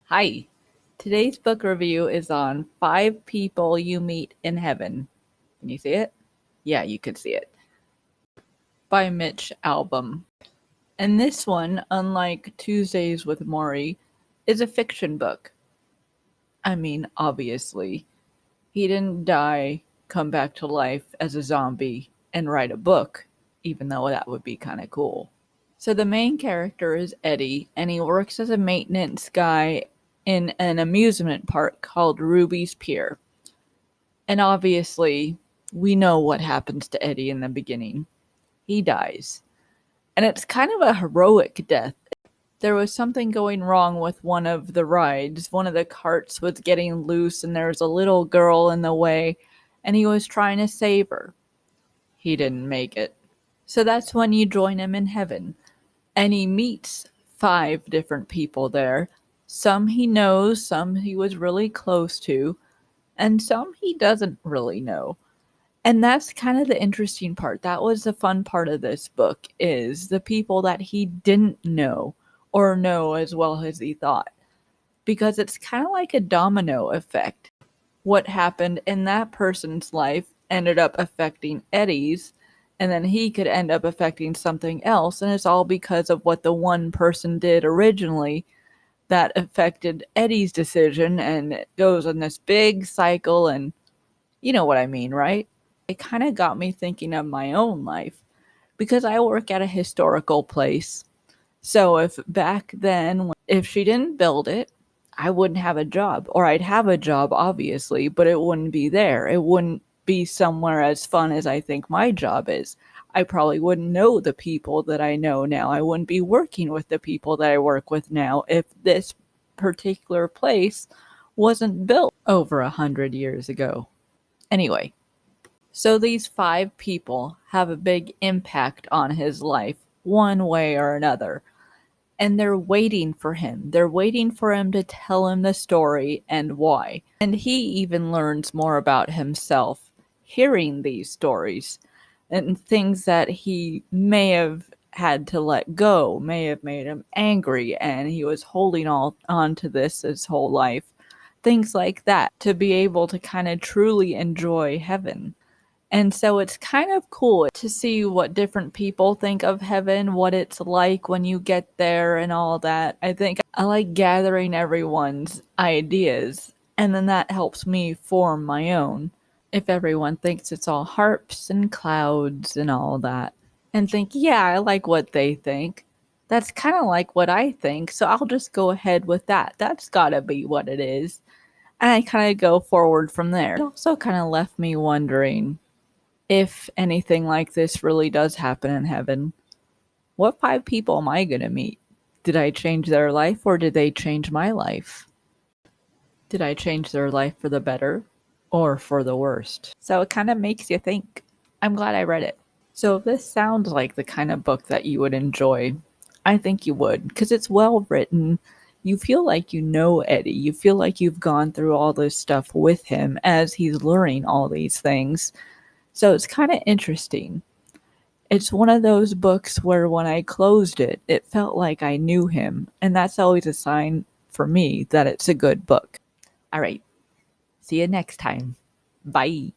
Hi, today's book review is on Five People You Meet in Heaven. Can you see it? Yeah, you could see it. By Mitch Albom. And this one, unlike Tuesdays with Maury, is a fiction book. I mean, obviously, he didn't die, come back to life as a zombie, and write a book, even though that would be kind of cool. So the main character is Eddie, and he works as a maintenance guy in an amusement park called Ruby's Pier. And obviously, we know what happens to Eddie in the beginning. He dies. And it's kind of a heroic death. There was something going wrong with one of the rides. One of the carts was getting loose, and there was a little girl in the way, and he was trying to save her. He didn't make it. So that's when you join him in heaven. And he meets five different people there. Some he knows, some he was really close to, and some he doesn't really know. And that's kind of the interesting part. That was the fun part of this book, is the people that he didn't know or know as well as he thought. Because it's kind of like a domino effect. What happened in that person's life ended up affecting Eddie's, and then he could end up affecting something else, and it's all because of what the one person did originally that affected Eddie's decision, and it goes in this big cycle, and you know what I mean, right? It kind of got me thinking of my own life because I work at a historical place. So if back then, if she didn't build it, I wouldn't have a job. Or I'd have a job, obviously, but it wouldn't be there. It wouldn't be somewhere as fun as I think my job is. I probably wouldn't know the people that I know now. I wouldn't be working with the people that I work with now if this particular place wasn't built over 100 years ago. Anyway, so these five people have a big impact on his life, one way or another. And they're waiting for him. They're waiting for him to tell him the story and why. And he even learns more about himself hearing these stories and things that he may have had to let go, may have made him angry, and he was holding all on to this his whole life. Things like that to be able to kind of truly enjoy heaven. And so it's kind of cool to see what different people think of heaven, what it's like when you get there and all that. I think I like gathering everyone's ideas, and then that helps me form my own. If everyone thinks it's all harps and clouds and all that, and think, yeah, I like what they think. That's kind of like what I think, so I'll just go ahead with that. That's gotta be what it is. And I kind of go forward from there. It also kind of left me wondering, if anything like this really does happen in heaven, what five people am I going to meet? Did I change their life or did they change my life? Did I change their life for the better or for the worst? So it kind of makes you think. I'm glad I read it. So if this sounds like the kind of book that you would enjoy, I think you would, because it's well written. You feel like you know Eddie. You feel like you've gone through all this stuff with him as he's learning all these things. So it's kind of interesting. It's one of those books where when I closed it, it felt like I knew him. And that's always a sign for me that it's a good book. All right. See you next time. Bye.